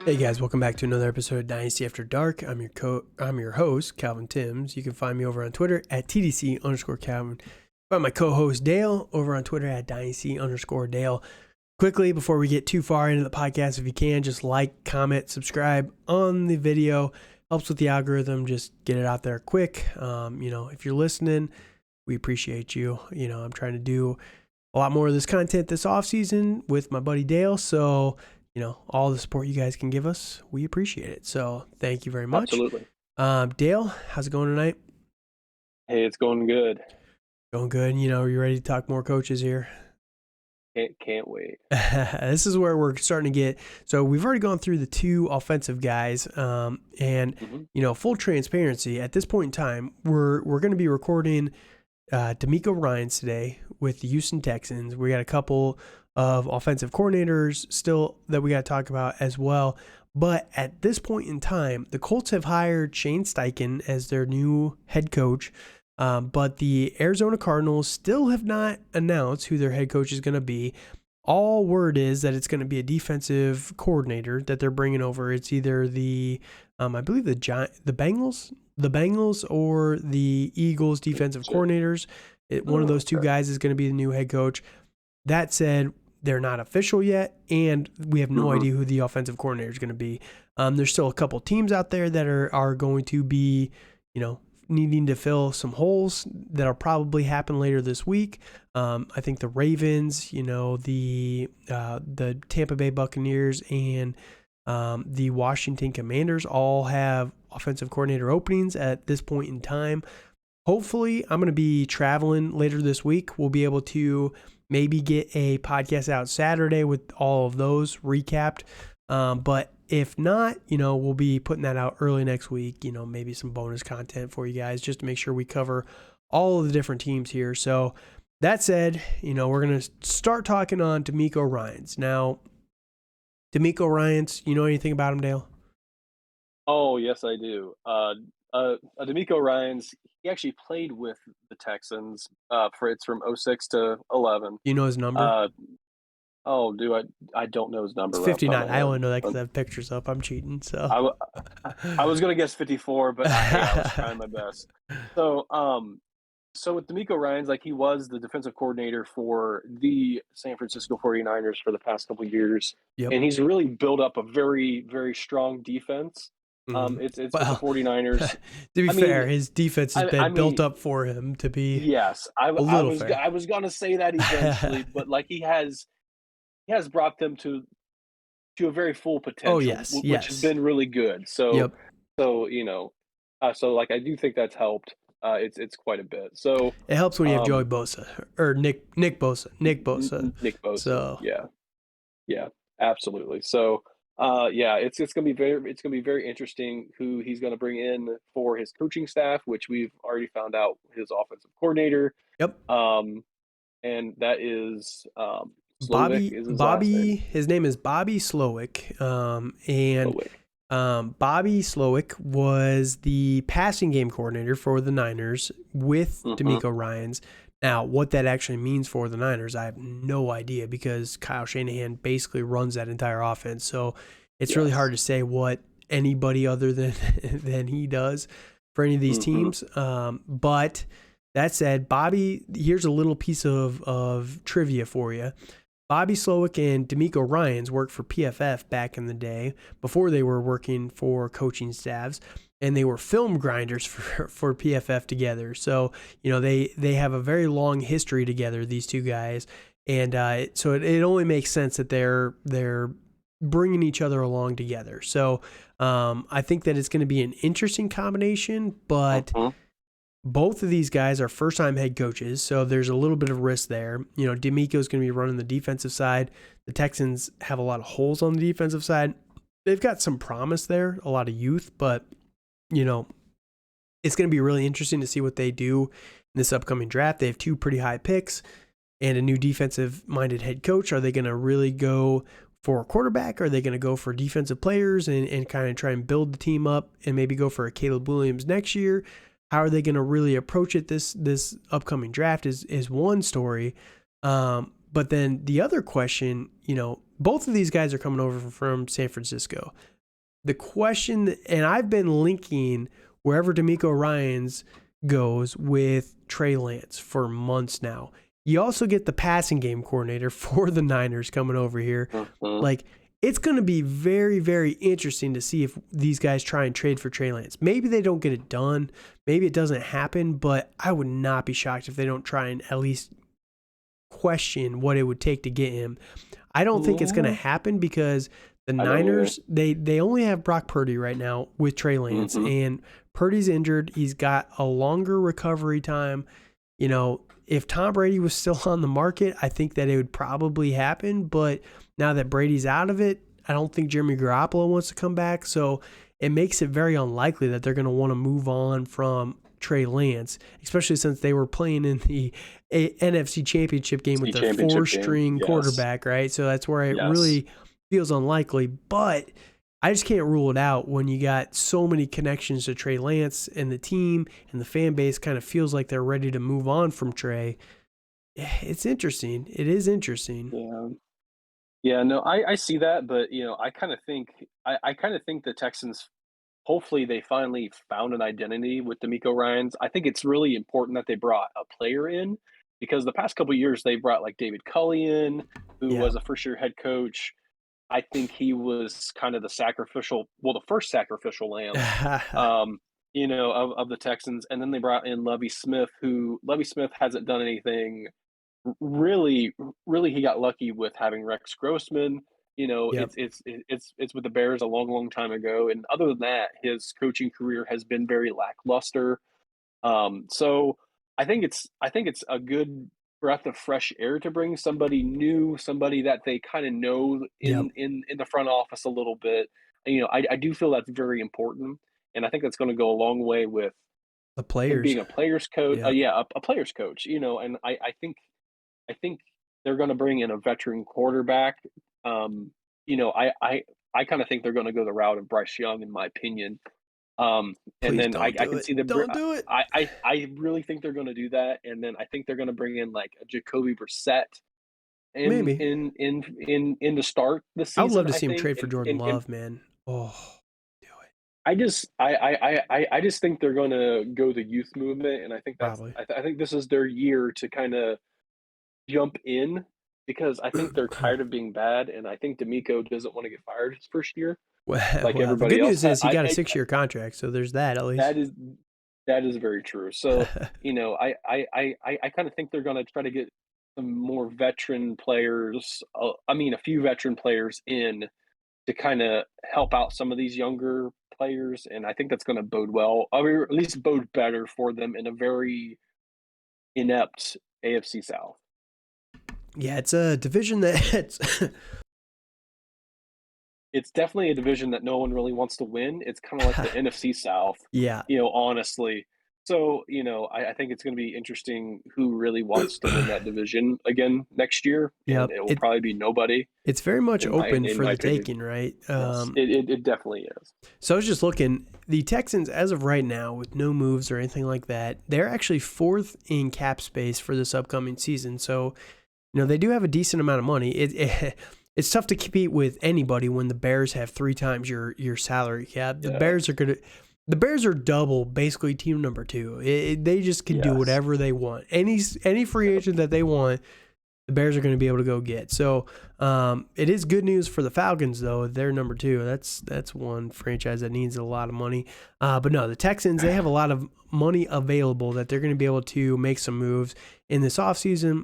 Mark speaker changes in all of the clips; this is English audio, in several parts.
Speaker 1: Hey guys, welcome back to another episode of Dynasty After Dark. I'm your host, Calvin Timms. You can find me over on Twitter at TDC_Calvin. Find my co-host Dale over on Twitter at Dynasty_Dale. Quickly, before we get too far into the podcast, if you can, just like, comment, subscribe on the video. Helps with the algorithm. Just get it out there quick. If you're listening, we appreciate you. I'm trying to do a lot more of this content this off season with my buddy Dale. So all the support you guys can give us, we appreciate it. So thank you very much.
Speaker 2: Absolutely.
Speaker 1: Dale, how's it going tonight?
Speaker 2: Hey, it's going good.
Speaker 1: Going good. Are you ready to talk more coaches here?
Speaker 2: Can't wait.
Speaker 1: This is where we're starting to get. So we've already gone through the two offensive guys, full transparency. At this point in time, we're going to be recording Demeco Ryans today with the Houston Texans. We got a couple of offensive coordinators still that we got to talk about as well. But at this point in time, the Colts have hired Shane Steichen as their new head coach. But the Arizona Cardinals still have not announced who their head coach is going to be. All word is that it's going to be a defensive coordinator that they're bringing over. It's either the Bengals or the Eagles defensive coordinators. One of those two guys is going to be the new head coach. That said, they're not official yet, and we have no idea who the offensive coordinator is going to be. There's still a couple teams out there that are going to be, needing to fill some holes that'll probably happen later this week. I think the Ravens, the Tampa Bay Buccaneers, and the Washington Commanders all have offensive coordinator openings at this point in time. Hopefully, I'm going to be traveling later this week. We'll be able to maybe get a podcast out Saturday with all of those recapped. But if not, we'll be putting that out early next week, maybe some bonus content for you guys just to make sure we cover all of the different teams here. So that said, we're going to start talking on Demeco Ryans. Now, Demeco Ryans, you know anything about him, Dale?
Speaker 2: Oh, yes, I do. Demeco Ryans, he actually played with the Texans it's from 06 to 11.
Speaker 1: You know his number?
Speaker 2: I don't know his number.
Speaker 1: It's 59. I only know that because I have pictures up. I'm cheating. So
Speaker 2: I was going to guess 54, but I was trying my best. So with Demeco Ryans, he was the defensive coordinator for the San Francisco 49ers for the past couple of years.
Speaker 1: Yep.
Speaker 2: And he's really built up a very, very strong defense. It's the 49ers.
Speaker 1: To be fair, his defense has been built up for him to be.
Speaker 2: Yes, I was going to say that eventually, but he has brought them to a very full potential.
Speaker 1: Oh, yes,
Speaker 2: which has been really good. So,
Speaker 1: yep.
Speaker 2: I do think that's helped. It's quite a bit. So
Speaker 1: it helps when you have Joey Bosa or Nick Bosa. Nick Bosa. So
Speaker 2: yeah, absolutely. So it's gonna be very interesting who he's gonna bring in for his coaching staff, which we've already found out his offensive coordinator.
Speaker 1: Yep.
Speaker 2: And that is
Speaker 1: Bobby. His name is Bobby Slowick. Bobby Slowick was the passing game coordinator for the Niners with Demeco Ryans. Now, what that actually means for the Niners, I have no idea because Kyle Shanahan basically runs that entire offense. So it's really hard to say what anybody other than he does for any of these teams. But that said, Bobby, here's a little piece of trivia for you. Bobby Slowick and Demeco Ryans worked for PFF back in the day before they were working for coaching staffs, and they were film grinders for PFF together. So, they have a very long history together, these two guys. And so it only makes sense that they're bringing each other along together. So I think that it's going to be an interesting combination, but both of these guys are first-time head coaches, so there's a little bit of risk there. Demeco is going to be running the defensive side. The Texans have a lot of holes on the defensive side. They've got some promise there, a lot of youth, but, it's going to be really interesting to see what they do in this upcoming draft. They have two pretty high picks and a new defensive-minded head coach. Are they going to really go for a quarterback? Are they going to go for defensive players and kind of try and build the team up and maybe go for a Caleb Williams next year? How are they going to really approach it this upcoming draft is one story. But then the other question, both of these guys are coming over from San Francisco. the question, and I've been linking wherever Demeco Ryans goes with Trey Lance for months now. You also get the passing game coordinator for the Niners coming over here. Like, it's going to be very, very interesting to see if these guys try and trade for Trey Lance. Maybe they don't get it done. Maybe it doesn't happen, but I would not be shocked if they don't try and at least question what it would take to get him. I don't think it's going to happen because the Niners, they only have Brock Purdy right now with Trey Lance, and Purdy's injured. He's got a longer recovery time. You know, if Tom Brady was still on the market, I think that it would probably happen. But now that Brady's out of it, I don't think Jimmy Garoppolo wants to come back. So it makes it very unlikely that they're going to want to move on from Trey Lance, especially since they were playing in the NFC Championship game with their four-string quarterback, right? So that's where it really feels unlikely. But I just can't rule it out when you got so many connections to Trey Lance, and the team and the fan base kind of feels like they're ready to move on from Trey. It's interesting. It is interesting.
Speaker 2: Yeah, no, I see that, but you know, I kind of think the Texans, hopefully they finally found an identity with Demeco Ryans. I think it's really important that they brought a player in, because the past couple of years they brought like David Culley in, who was a first-year head coach. I think he was kind of the first sacrificial lamb, you know, of the Texans. And then they brought in Lovie Smith, who hasn't done anything really. He got lucky with having Rex Grossman. You know, it's with the Bears a long, long time ago. And other than that, his coaching career has been very lackluster. So I think it's a good breath of fresh air to bring somebody new, somebody that they kind of know in the front office a little bit. And, you know, I do feel that's very important, and I think that's going to go a long way with
Speaker 1: the players
Speaker 2: being a player's coach. A player's coach. You know, and I think they're going to bring in a veteran quarterback. You know, I kind of think they're going to go the route of Bryce Young, in my opinion. And then I can see
Speaker 1: don't do it.
Speaker 2: I really think they're going to do that, and then I think they're going to bring in like a Jacoby Brissett in to start the season.
Speaker 1: I would love to see him trade for Jordan Love, man. Oh, do it.
Speaker 2: I just think they're going to go the youth movement, and I think I think this is their year to kind of jump in, because I think they're tired of being bad, and I think Demeco doesn't want to get fired his first year.
Speaker 1: The good news is he got a 6-year contract, so there's that at least.
Speaker 2: That is very true. So, you know, I kind of think they're going to try to get some more veteran players. A few veteran players in to kind of help out some of these younger players, and I think that's going to bode well, or at least bode better for them in a very inept AFC South.
Speaker 1: Yeah, it's a division that's
Speaker 2: it's definitely a division that no one really wants to win. It's kind of like the NFC South.
Speaker 1: Yeah.
Speaker 2: You know, honestly. So, you know, I think it's going to be interesting who really wants to win that division again next year.
Speaker 1: Yeah.
Speaker 2: It will probably be nobody.
Speaker 1: It's very much open for the taking, right?
Speaker 2: Yes, it definitely is.
Speaker 1: So I was just looking. The Texans, as of right now, with no moves or anything like that, they're actually 4th in cap space for this upcoming season. So, you know, they do have a decent amount of money. It's tough to compete with anybody when the Bears have 3 times your salary cap. The Bears are double, basically team number 2. They just can do whatever they want. Any free agent that they want, the Bears are going to be able to go get. So it is good news for the Falcons, though. They're number 2. That's one franchise that needs a lot of money. But no, the Texans, they have a lot of money available that they're going to be able to make some moves in this offseason.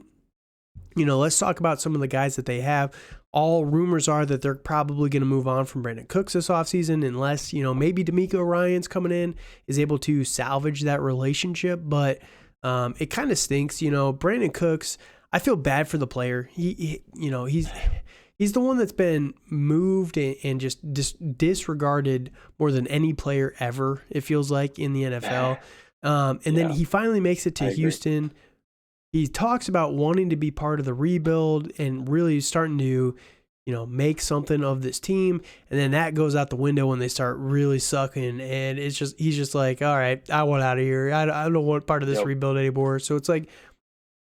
Speaker 1: You know, let's talk about some of the guys that they have. All rumors are that they're probably going to move on from Brandon Cooks this offseason, unless, you know, maybe Demeco Ryans coming in is able to salvage that relationship. But it kind of stinks. You know, Brandon Cooks, I feel bad for the player. He's the one that's been moved and just disregarded more than any player ever, it feels like, in the NFL. Then he finally makes it to Houston. He talks about wanting to be part of the rebuild and really starting to, you know, make something of this team. And then that goes out the window when they start really sucking. And he's just like, all right, I want out of here. I don't want part of this rebuild anymore. So it's like,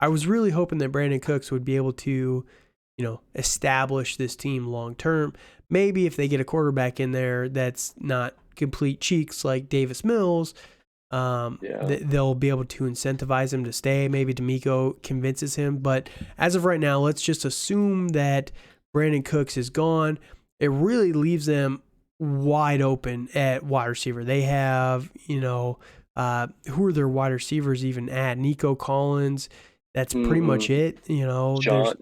Speaker 1: I was really hoping that Brandon Cooks would be able to establish this team long term. Maybe if they get a quarterback in there that's not complete cheeks like Davis Mills, they'll be able to incentivize him to stay. Maybe Demeco convinces him. But as of right now, let's just assume that Brandon Cooks is gone. It really leaves them wide open at wide receiver. They have, who are their wide receivers even at? Nico Collins. That's pretty much it. There's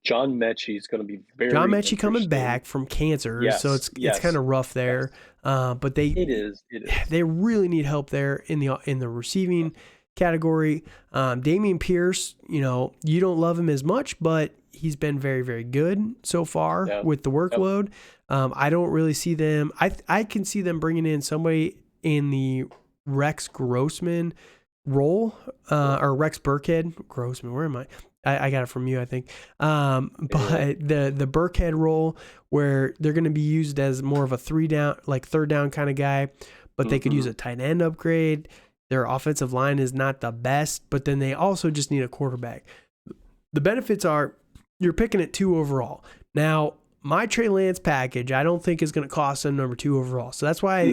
Speaker 2: John Mechie is going to be very
Speaker 1: John Mechie
Speaker 2: interesting.
Speaker 1: coming back from cancer,
Speaker 2: yes,
Speaker 1: so it's kind of rough there. But they really need help there in the receiving category. Dameon Pierce, you don't love him as much, but he's been very, very good so far with the workload. I don't really see them. I can see them bringing in somebody in the Rex Grossman role, or Rex Burkhead. Grossman, where am I? I got it from you, I think. But the Burkhead role, where they're going to be used as more of a third down kind of guy, but they could use a tight end upgrade. Their offensive line is not the best, but then they also just need a quarterback. The benefits are you're picking at 2 overall. Now, my Trey Lance package, I don't think is going to cost them number 2 overall. So that's why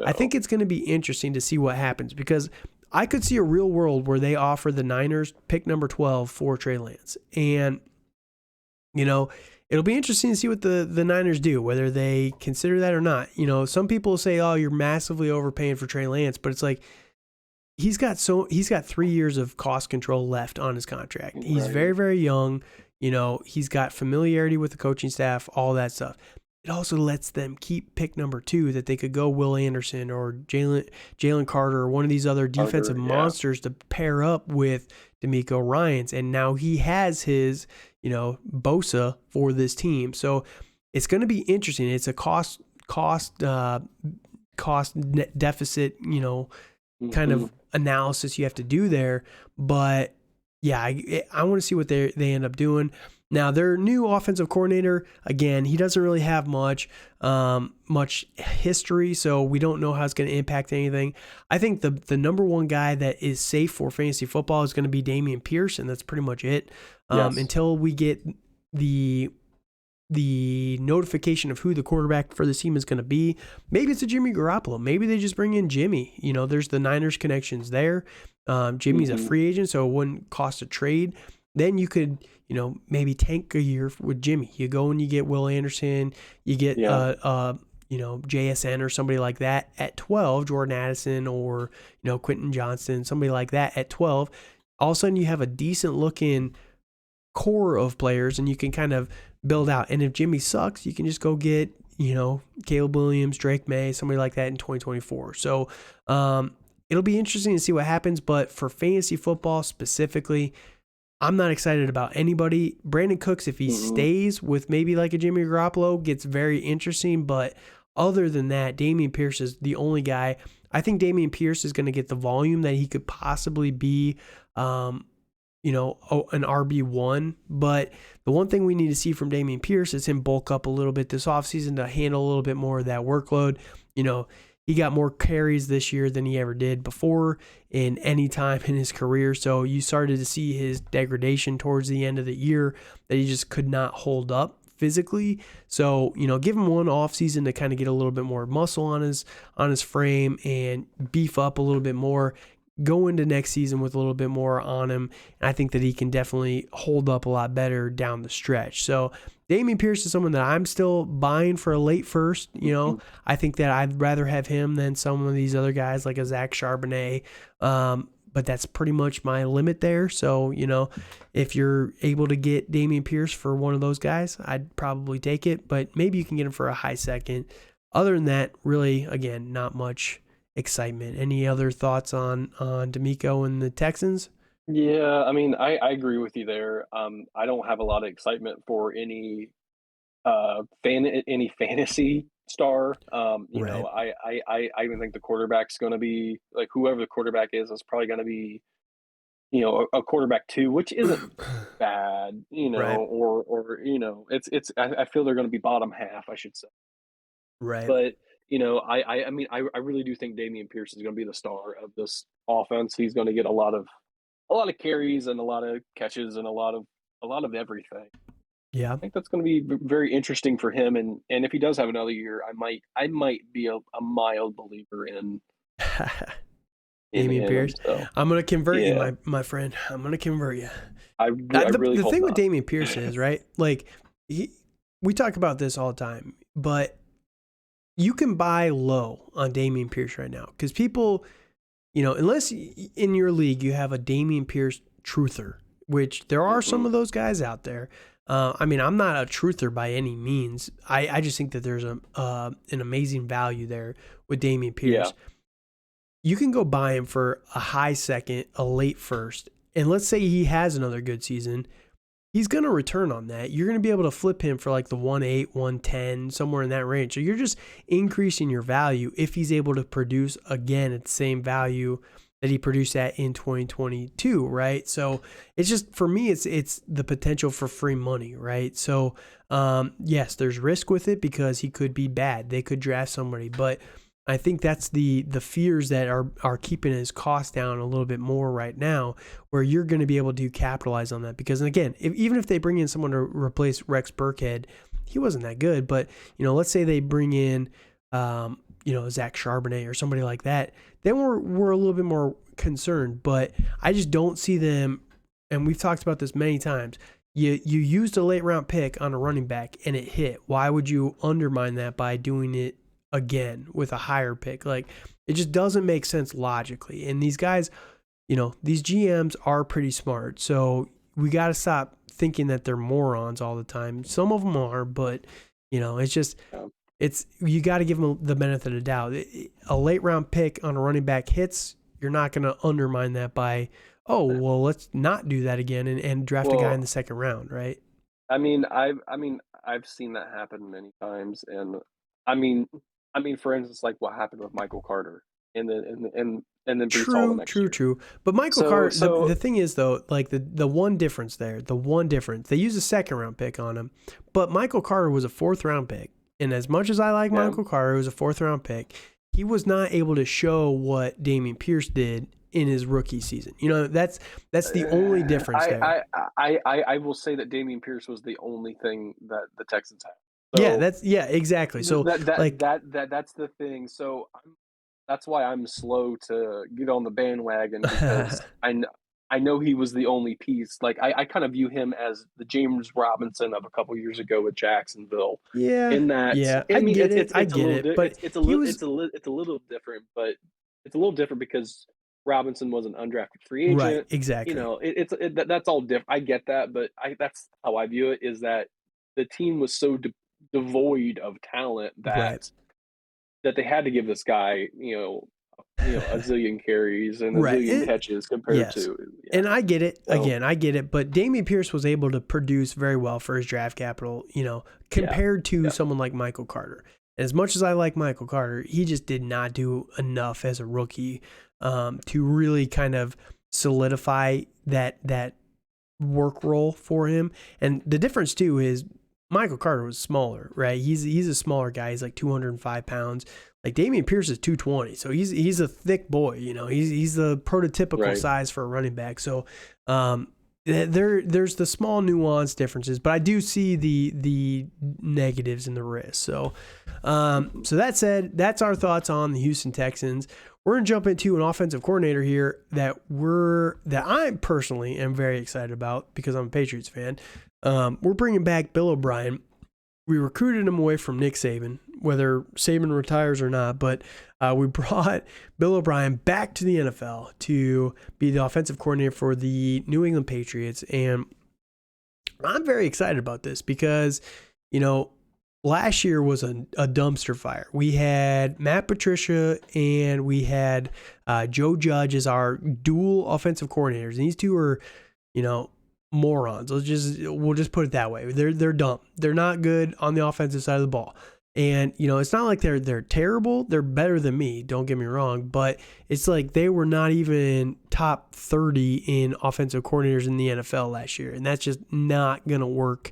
Speaker 1: I think it's going to be interesting to see what happens, because I could see a real world where they offer the Niners pick number 12 for Trey Lance. And, it'll be interesting to see what the Niners do, whether they consider that or not. Some people say, oh, you're massively overpaying for Trey Lance, but it's like he's got 3 years of cost control left on his contract. He's very, very young. He's got familiarity with the coaching staff, all that stuff. It also lets them keep pick number 2, that they could go Will Anderson or Jalen Carter or one of these other defensive monsters to pair up with Demeco Ryans. And now he has his, Bosa for this team. So it's going to be interesting. It's a cost deficit, kind of analysis you have to do there. But yeah, I want to see what they end up doing. Now, their new offensive coordinator, again, he doesn't really have much history, so we don't know how it's going to impact anything. I think the number one guy that is safe for fantasy football is going to be Dameon Pierce, and that's pretty much it. Until we get the notification of who the quarterback for this team is going to be. Maybe it's a Jimmy Garoppolo. Maybe they just bring in Jimmy. There's the Niners connections there. Jimmy's a free agent, so it wouldn't cost a trade. Then you could, maybe tank a year with Jimmy. You go and you get Will Anderson, you get, JSN or somebody like that at 12, Jordan Addison or, Quentin Johnston, somebody like that at 12. All of a sudden you have a decent looking core of players and you can kind of build out. And if Jimmy sucks, you can just go get, Caleb Williams, Drake May, somebody like that in 2024. So, it'll be interesting to see what happens. But for fantasy football specifically, I'm not excited about anybody. Brandon Cooks, if he stays with maybe like a Jimmy Garoppolo, gets very interesting. But other than that, Dameon Pierce is the only guy. I think Dameon Pierce is going to get the volume that he could possibly be, an RB1. But the one thing we need to see from Dameon Pierce is him bulk up a little bit this offseason to handle a little bit more of that workload. He got more carries this year than he ever did before in any time in his career. So you started to see his degradation towards the end of the year, that he just could not hold up physically. So, give him one off season to kind of get a little bit more muscle on his frame and beef up a little bit more. Go into next season with a little bit more on him. And I think that he can definitely hold up a lot better down the stretch. So Dameon Pierce is someone that I'm still buying for a late first. I think that I'd rather have him than some of these other guys like a Zach Charbonnet. But that's pretty much my limit there. So, if you're able to get Dameon Pierce for one of those guys, I'd probably take it. But maybe you can get him for a high second. Other than that, really, again, not much excitement. Any other thoughts on Demeco and the Texans?
Speaker 2: Yeah, I mean, I agree with you there. I don't have a lot of excitement for any fantasy star.
Speaker 1: Right.
Speaker 2: I even think the quarterback's going to be like whoever the quarterback is probably going to be a quarterback 2, which isn't bad,
Speaker 1: Right.
Speaker 2: or it's I feel they're going to be bottom half, I should say.
Speaker 1: Right.
Speaker 2: But I mean, I really do think Dameon Pierce is going to be the star of this offense. He's going to get a lot of carries and a lot of catches and a lot of a lot of everything.
Speaker 1: Yeah.
Speaker 2: I think that's going to be very interesting for him, and if he does have another year, I might be a mild believer in
Speaker 1: Damian
Speaker 2: him.
Speaker 1: Pierce.
Speaker 2: So
Speaker 1: I'm gonna convert you,
Speaker 2: yeah,
Speaker 1: my friend. I'm gonna convert you.
Speaker 2: I really
Speaker 1: The
Speaker 2: hope
Speaker 1: thing with
Speaker 2: not.
Speaker 1: Damian Pierce is, right, like we talk about this all the time, but you can buy low on Damian Pierce right now because people, unless in your league you have a Damian Pierce truther, which there are some of those guys out there. I mean, I'm not a truther by any means. I just think that there's an amazing value there with Damian Pierce.
Speaker 2: Yeah,
Speaker 1: You can go buy him for a high second, a late first, and let's say he has another good season. He's going to return on that. You're going to be able to flip him for like the 1.8, 1.10, somewhere in that range. So you're just increasing your value if he's able to produce again at the same value that he produced at in 2022, right? So it's just, for me, it's the potential for free money, right? So yes, there's risk with it because he could be bad. They could draft somebody, but I think that's the fears that are keeping his cost down a little bit more right now, where you're going to be able to capitalize on that. Because again, even if they bring in someone to replace Rex Burkhead, he wasn't that good. But let's say they bring in Zach Charbonnet or somebody like that, then we're a little bit more concerned. But I just don't see them, and we've talked about this many times. You used a late round pick on a running back and it hit. Why would you undermine that by doing it again with a higher pick? Like, it just doesn't make sense logically. And these guys, these GMs are pretty smart. So we got to stop thinking that they're morons all the time. Some of them are, but it's just, you got to give them the benefit of the doubt. A late round pick on a running back hits, you're not going to undermine that by, oh, well, let's not do that again and draft a guy in the second round, right?
Speaker 2: I mean, I've seen that happen many times, and I mean, for instance, like what happened with Michael Carter, and then Brees Hall the next year.
Speaker 1: True. But Michael Carter, the thing is though, like the one difference there, they used a second round pick on him, but Michael Carter was a fourth round pick, and as much as I like Michael Carter, who was a fourth round pick, he was not able to show what Damian Pierce did in his rookie season. That's the only difference there.
Speaker 2: I will say that Damian Pierce was the only thing that the Texans had. So
Speaker 1: exactly. So
Speaker 2: that's the thing. So that's why I'm slow to get on the bandwagon, because I know he was the only piece. Like I kind of view him as the James Robinson of a couple years ago with Jacksonville.
Speaker 1: Yeah.
Speaker 2: In that,
Speaker 1: yeah,
Speaker 2: I mean,
Speaker 1: get it. I get it. But
Speaker 2: it's a little different. But it's a little different because Robinson was an undrafted free agent.
Speaker 1: Right, exactly.
Speaker 2: That's all different. I get that, but that's how I view it, is that the team was so devoid of talent that they had to give this guy, a zillion carries and a zillion catches compared to. Yeah.
Speaker 1: And I get it. Again, I get it. But Damian Pierce was able to produce very well for his draft capital, compared to someone like Michael Carter. As much as I like Michael Carter, he just did not do enough as a rookie to really kind of solidify that work role for him. And the difference too is Michael Carter was smaller, right? He's a smaller guy. He's like 205 pounds. Like Damian Pierce is 220, so he's a thick boy. He's the prototypical size for a running back. So there's the small nuance differences, but I do see the negatives and the risks. So that said, that's our thoughts on the Houston Texans. We're gonna jump into an offensive coordinator here that I personally am very excited about because I'm a Patriots fan. We're bringing back Bill O'Brien. We recruited him away from Nick Saban, whether Saban retires or not, but we brought Bill O'Brien back to the NFL to be the offensive coordinator for the New England Patriots. And I'm very excited about this because, last year was a dumpster fire. We had Matt Patricia and we had Joe Judge as our dual offensive coordinators. And these two are, morons. We'll just put it that way. They're dumb. They're not good on the offensive side of the ball. And it's not like they're terrible. They're better than me. Don't get me wrong, but it's like they were not even top 30 in offensive coordinators in the NFL last year, and that's just not gonna work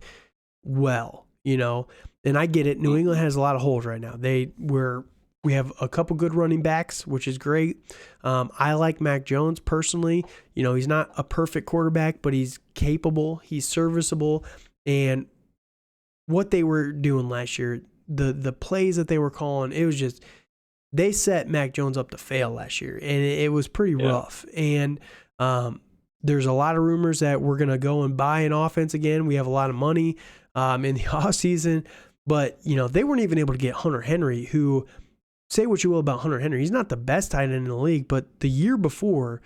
Speaker 1: well. And I get it. New England has a lot of holes right now. They were We have a couple good running backs, which is great. I like Mac Jones personally. He's not a perfect quarterback, but he's capable. He's serviceable. And what they were doing last year, the plays that they were calling, it was just, they set Mac Jones up to fail last year, and it was pretty rough. And there's a lot of rumors that we're going to go and buy an offense again. We have a lot of money in the offseason, but, they weren't even able to get Hunter Henry, who, say what you will about Hunter Henry, he's not the best tight end in the league, but the year before,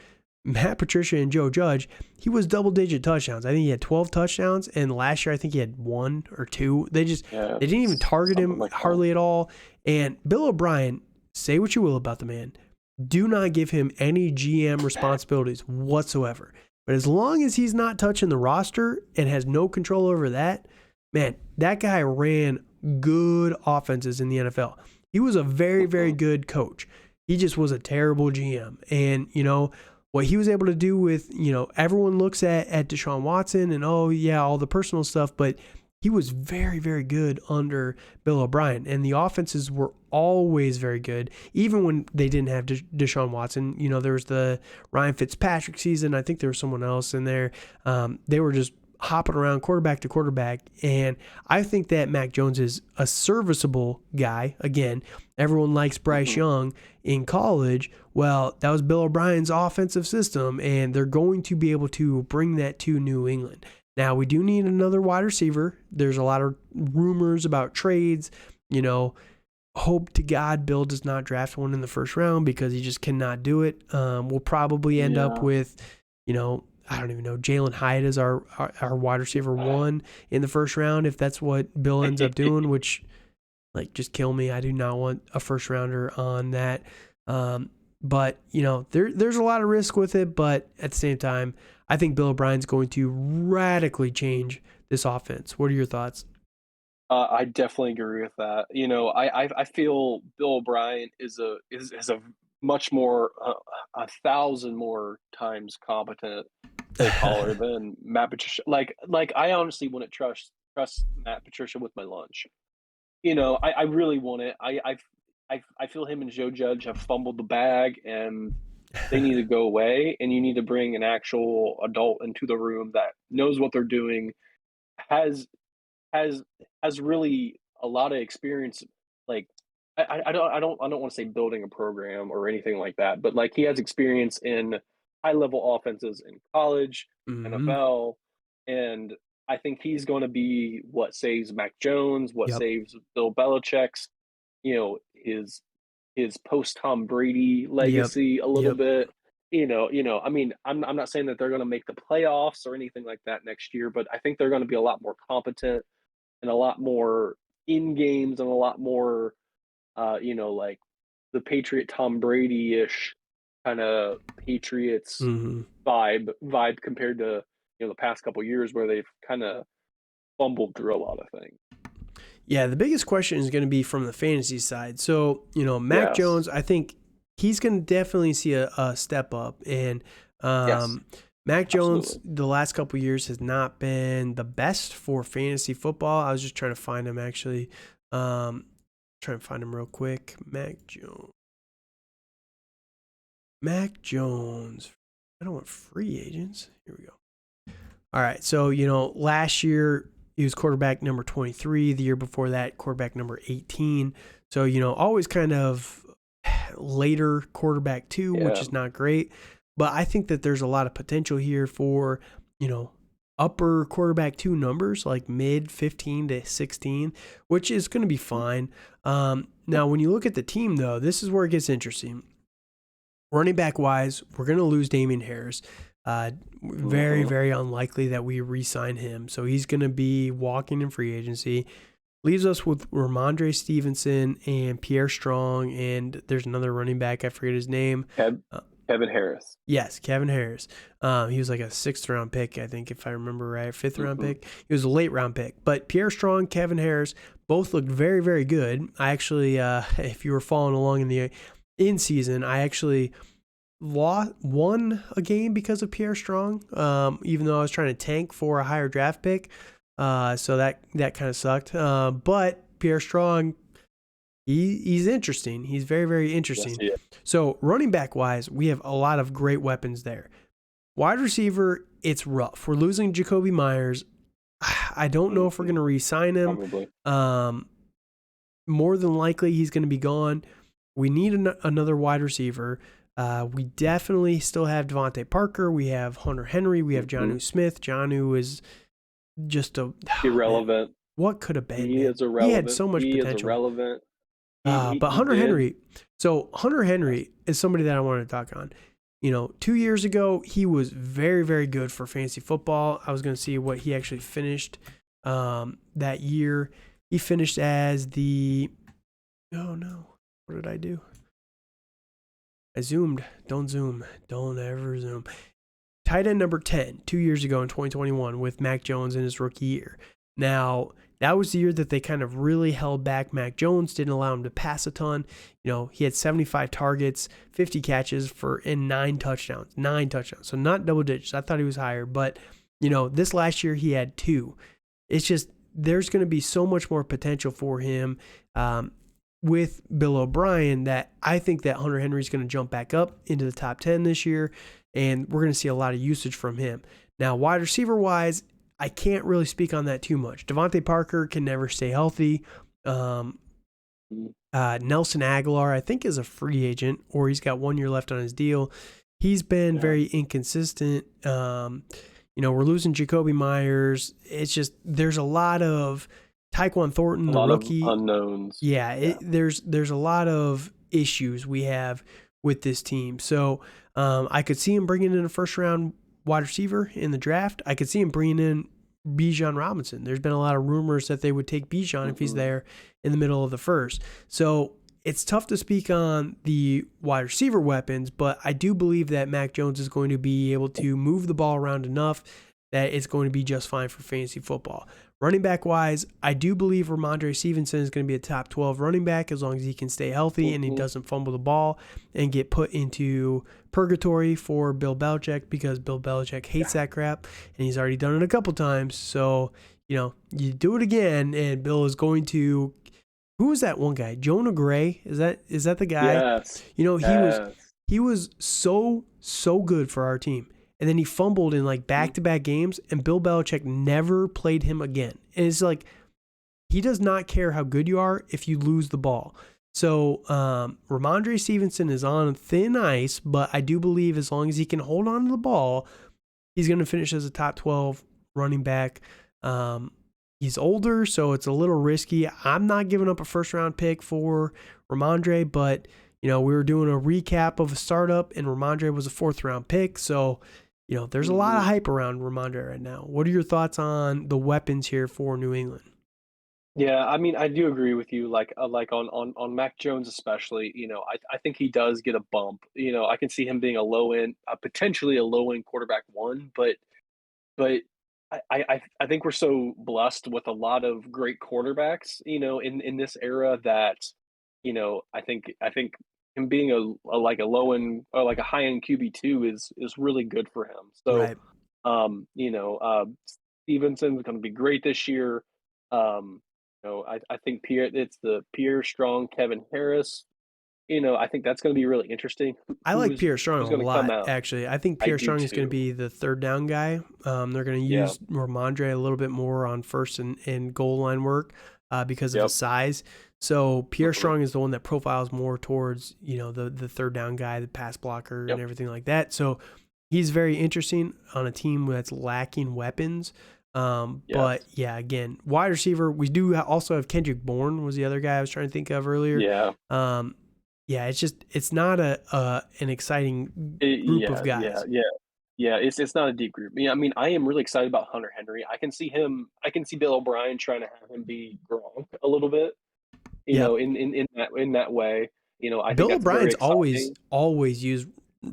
Speaker 1: Matt Patricia and Joe Judge, he was double-digit touchdowns. I think he had 12 touchdowns, and last year I think he had 1 or 2. They didn't even target him hardly at all. And Bill O'Brien, say what you will about the man, do not give him any GM responsibilities whatsoever. But as long as he's not touching the roster and has no control over that, man, that guy ran good offenses in the NFL. He was a very, very good coach. He just was a terrible GM. And, what he was able to do with, everyone looks at Deshaun Watson and, oh, yeah, all the personal stuff, but he was very, very good under Bill O'Brien. And the offenses were always very good, even when they didn't have Deshaun Watson. There was the Ryan Fitzpatrick season. I think there was someone else in there. They were just hopping around quarterback to quarterback. And I think that Mac Jones is a serviceable guy. Again, everyone likes Bryce Young in college. Well, that was Bill O'Brien's offensive system, and they're going to be able to bring that to New England. Now, we do need another wide receiver. There's a lot of rumors about trades. Hope to God Bill does not draft one in the first round, because he just cannot do it. We'll probably end up with, I don't even know, Jalen Hyatt is our wide receiver 1 in the first round, if that's what Bill ends up doing, which, just kill me. I do not want a first rounder on that. But, there's a lot of risk with it, but at the same time, I think Bill O'Brien's going to radically change this offense. What are your thoughts?
Speaker 2: I definitely agree with that. I feel Bill O'Brien is a much more 1,000 more times competent play caller than Matt Patricia. Like I honestly wouldn't trust Matt Patricia with my lunch. I really want it. I feel him and Joe Judge have fumbled the bag, and they need to go away. And you need to bring an actual adult into the room that knows what they're doing, has really a lot of experience. Like I don't want to say building a program or anything like that, but he has experience in high level offenses in college, NFL, and I think he's going to be what saves Mac Jones, what saves Bill Belichick's, his post Tom Brady legacy a little bit. I mean, I'm not saying that they're going to make the playoffs or anything like that next year, but I think they're going to be a lot more competent and a lot more in games and a lot more, like the Patriot Tom Brady-ish kind of Patriots vibe compared to, the past couple of years where they've kind of fumbled through a lot of things.
Speaker 1: Yeah, the biggest question is going to be from the fantasy side. So, Mac Jones, I think he's going to definitely see a step up. And Mac Jones, the last couple of years, has not been the best for fantasy football. I was just trying to find him, actually. Trying to find him real quick. Mac Jones. I don't want free agents. Here we go. All right. So, last year he was quarterback number 23. The year before that, quarterback number 18. So, always kind of later quarterback 2, which is not great. But I think that there's a lot of potential here for, upper quarterback 2 numbers, like mid 15 to 16, which is going to be fine. Now, when you look at the team, though, this is where it gets interesting. Running back wise, we're going to lose Damian Harris. Very, very unlikely that we re-sign him. So he's going to be walking in free agency. Leaves us with Ramondre Stevenson and Pierre Strong, and there's another running back. I forget his name.
Speaker 2: Kevin Harris.
Speaker 1: Yes, Kevin Harris. He was like a 6th-round pick, I think, if I remember right. 5th-round pick. He was a late-round pick. But Pierre Strong, Kevin Harris, both looked very, very good. I actually, if you were following along in season, I actually won a game because of Pierre Strong, even though I was trying to tank for a higher draft pick. So that kind of sucked. But Pierre Strong, he's interesting. He's very, very
Speaker 2: Yes,
Speaker 1: interesting.
Speaker 2: he is.
Speaker 1: So running back wise, we have a lot of great weapons there. Wide receiver, it's rough. We're losing Jacoby Myers. I don't know if we're going to re-sign him.
Speaker 2: Probably.
Speaker 1: More than likely, he's going to be gone. We need another wide receiver. We definitely still have Devontae Parker. We have Hunter Henry. We have Jonnu Smith. Jonnu is just
Speaker 2: irrelevant.
Speaker 1: Man, what could have been?
Speaker 2: He is irrelevant.
Speaker 1: He had so much potential.
Speaker 2: Is irrelevant.
Speaker 1: But Hunter Henry. So Hunter Henry is somebody that I wanted to talk on. 2 years ago, he was very, very good for fantasy football. I was going to see what he actually finished that year. He finished as the, oh no, what did I do? I zoomed. Don't zoom. Don't ever zoom. Tight end number 10, 2 years ago in 2021 with Mac Jones in his rookie year. Now, that was the year that they kind of really held back Mac Jones, didn't allow him to pass a ton. He had 75 targets, 50 catches and 9 touchdowns. 9 touchdowns. So not double digits. I thought he was higher. But, this last year he had 2. It's just there's going to be so much more potential for him with Bill O'Brien that I think that Hunter Henry is going to jump back up into the top 10 this year, and we're going to see a lot of usage from him. Now, wide receiver-wise, I can't really speak on that too much. Devontae Parker can never stay healthy. Nelson Aguilar, I think, is a free agent, or he's got 1 year left on his deal. He's been very inconsistent. We're losing Jacoby Myers. It's just there's a lot of Tyquan Thornton, the rookie,
Speaker 2: unknowns.
Speaker 1: There's a lot of issues we have with this team. So I could see him bringing in a first round wide receiver in the draft. I could see him bringing in Bijan Robinson. There's been a lot of rumors that they would take Bijan if he's there in the middle of the first. So it's tough to speak on the wide receiver weapons, but I do believe that Mac Jones is going to be able to move the ball around enough that it's going to be just fine for fantasy football. Running back wise, I do believe Ramondre Stevenson is going to be a top 12 running back as long as he can stay healthy and he doesn't fumble the ball and get put into purgatory for Bill Belichick, because Bill Belichick hates that crap and he's already done it a couple times. So, you do it again and Bill is going to, who was that one guy? Jonah Gray? Is that the guy?
Speaker 2: Yes.
Speaker 1: He was so good for our team. And then he fumbled in like back-to-back games, and Bill Belichick never played him again. And it's like, he does not care how good you are if you lose the ball. So Ramondre Stevenson is on thin ice, but I do believe as long as he can hold on to the ball, he's going to finish as a top 12 running back. He's older, so it's a little risky. I'm not giving up a first-round pick for Ramondre, but, we were doing a recap of a startup, and Ramondre was a fourth-round pick, so there's a lot of hype around Ramondre right now. What are your thoughts on the weapons here for New England?
Speaker 2: Yeah, I mean, I do agree with you. Like on Mac Jones especially, I think he does get a bump. I can see him being a low end, potentially a low end quarterback one, but I think we're so blessed with a lot of great quarterbacks, in this era that, I think him being a like a low end or like a high end QB2 is really good for him. So,
Speaker 1: Right.
Speaker 2: Stevenson's going to be great this year. I think it's the Pierre Strong, Kevin Harris. I think that's going to be really interesting.
Speaker 1: I like Pierre Strong a lot,
Speaker 2: out.
Speaker 1: actually. I think Pierre Strong is going to be the third down guy. They're going to use Ramondre a little bit more on first and goal line work because of his size. So Pierre Strong is the one that profiles more towards, the third down guy, the pass blocker and everything like that. So he's very interesting on a team that's lacking weapons. But yeah, again, wide receiver, we do also have Kendrick Bourne was the other guy I was trying to think of earlier.
Speaker 2: Yeah.
Speaker 1: It's not an exciting group of guys.
Speaker 2: Yeah. It's not a deep group. I mean, I am really excited about Hunter Henry. I can see Bill O'Brien trying to have him be Gronk a little bit, in that way. I think
Speaker 1: Bill
Speaker 2: that's
Speaker 1: O'Brien's
Speaker 2: very
Speaker 1: always used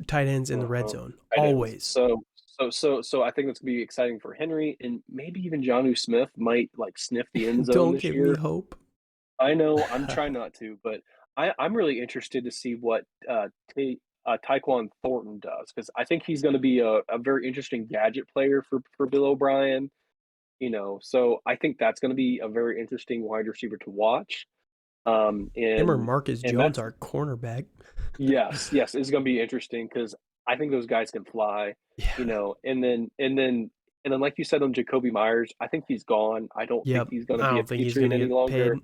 Speaker 1: tight ends in the red zone. Always.
Speaker 2: So I think that's gonna be exciting for Henry, and maybe even Jonnu Smith might like sniff the end zone this year.
Speaker 1: Don't give me hope.
Speaker 2: I know, I'm trying not to, but I'm really interested to see what Tyquan Thornton does, because I think he's going to be a very interesting gadget player for Bill O'Brien. So I think that's going to be a very interesting wide receiver to watch.
Speaker 1: Him or
Speaker 2: And
Speaker 1: Marcus Jones,
Speaker 2: that's
Speaker 1: our cornerback.
Speaker 2: yes, yes, it's gonna be interesting because I think those guys can fly,
Speaker 1: Yeah.
Speaker 2: and then like you said on Jacoby Myers, I think he's gone. I don't think
Speaker 1: Yep.
Speaker 2: he's gonna
Speaker 1: I
Speaker 2: be a
Speaker 1: don't think he's
Speaker 2: Patriot
Speaker 1: gonna
Speaker 2: any
Speaker 1: get paid.
Speaker 2: longer.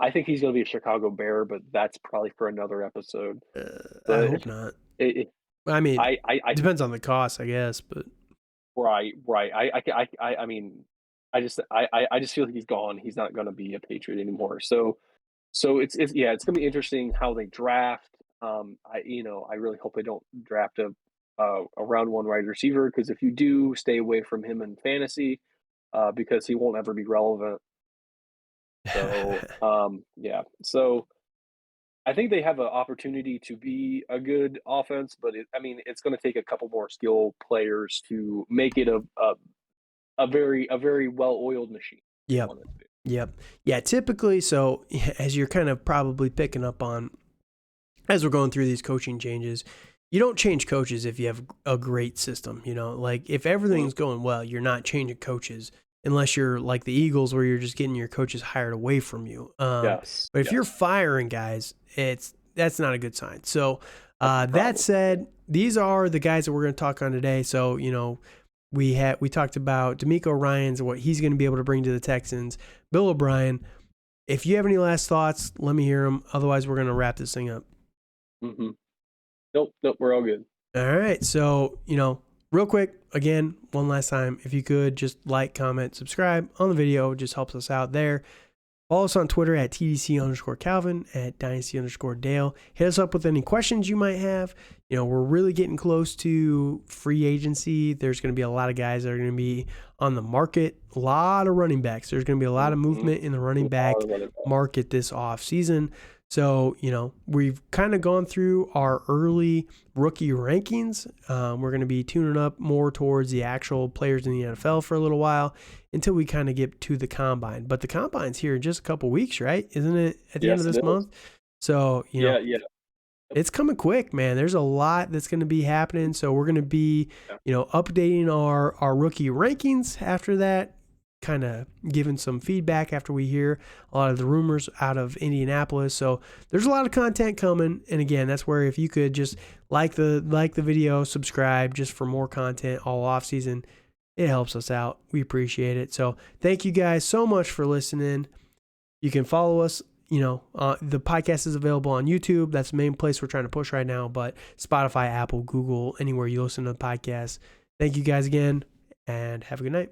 Speaker 2: I think he's gonna be a Chicago Bear, but that's probably for another episode.
Speaker 1: I
Speaker 2: But
Speaker 1: hope not.
Speaker 2: it
Speaker 1: I mean,
Speaker 2: I
Speaker 1: depends on the cost, I guess, but
Speaker 2: right, right. I mean, I just feel like he's gone. He's not gonna be a Patriot anymore. So it's yeah, it's gonna be interesting how they draft. I really hope they don't draft a round one wide receiver because if you do, stay away from him in fantasy, because he won't ever be relevant. So yeah, so I think they have an opportunity to be a good offense, but I mean, it's going to take a couple more skill players to make it a very well oiled machine. They
Speaker 1: yep.
Speaker 2: want it to be.
Speaker 1: Yep. Yeah, typically, so as you're kind of probably picking up on as we're going through these coaching changes, you don't change coaches if you have a great system. Like if
Speaker 2: Mhm.
Speaker 1: everything's going well, you're not changing coaches unless you're like the Eagles where you're just getting your coaches hired away from you.
Speaker 2: Yes,
Speaker 1: But if you're
Speaker 2: yes,
Speaker 1: firing guys, that's not a good sign. So
Speaker 2: that's the
Speaker 1: that
Speaker 2: problem.
Speaker 1: said, these are the guys that we're going to talk on today. So we talked about Demeco Ryans and what he's going to be able to bring to the Texans. Bill O'Brien. If you have any last thoughts, let me hear them. Otherwise, we're going to wrap this thing up.
Speaker 2: Hmm. Nope, nope, we're all good.
Speaker 1: All right. So, real quick, again, one last time, if you could just like, comment, subscribe on the video, it just helps us out there. Follow us on Twitter at TDC_Calvin, at Dynasty_Dale. Hit us up with any questions you might have. We're really getting close to free agency. There's going to be a lot of guys that are going to be on the market. A lot of running backs. There's going to be a lot of
Speaker 2: Hmm.
Speaker 1: movement in the running back
Speaker 2: Running back.
Speaker 1: market this off season. So, we've kind of gone through our early rookie rankings. We're going to be tuning up more towards the actual players in the NFL for a little while until we kind of get to the combine. But the combine's here in just a couple weeks, right? Isn't it at the end of
Speaker 2: Yes,
Speaker 1: this
Speaker 2: it is.
Speaker 1: month? So,
Speaker 2: Yeah, yeah,
Speaker 1: it's coming quick, man. There's a lot that's going to be happening. So we're going to be,
Speaker 2: yeah.
Speaker 1: updating our rookie rankings after that, kind of giving some feedback after we hear a lot of the rumors out of Indianapolis. So there's a lot of content coming. And again, that's where if you could just like the video, subscribe just for more content all off season, it helps us out. We appreciate it. So thank you guys so much for listening. You can follow us. The podcast is available on YouTube. That's the main place we're trying to push right now. But Spotify, Apple, Google, anywhere you listen to the podcast. Thank you guys again, and have a good night.